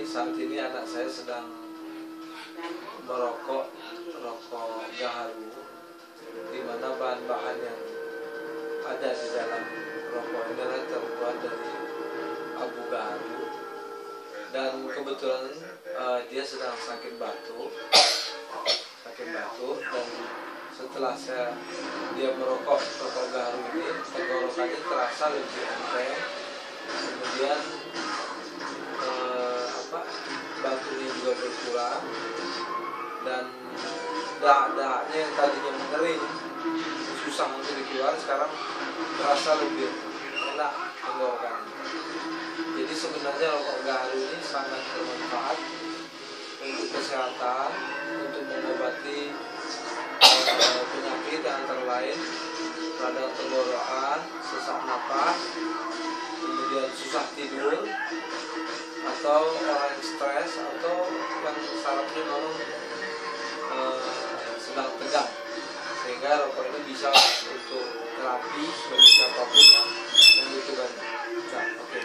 saat ini anak saya sedang merokok rokok gaharu, di mana bahan-bahan yang ada di dalam rokok ini adalah terbuat dari abu gaharu, dan kebetulan dia sedang sakit batuk, dan setelah dia merokok rokok gaharu ini, tenggorokannya terasa lebih enteng, kemudian batuknya juga berkurang, dan dahaknya yang tadinya mengering susah untuk dikeluar sekarang terasa lebih enak tenggorokannya. Jadi sebenarnya rokok gaharu ini sangat bermanfaat untuk kesehatan, untuk mengobati penyakit antara lain radang tenggorokan, sesak napas, kemudian susah tidur, atau orang yang stres, atau yang sarafnya memang sedang tegang, sehingga rokok ini bisa untuk terapi bagi siapapun yang membutuhkannya. Nah, oke.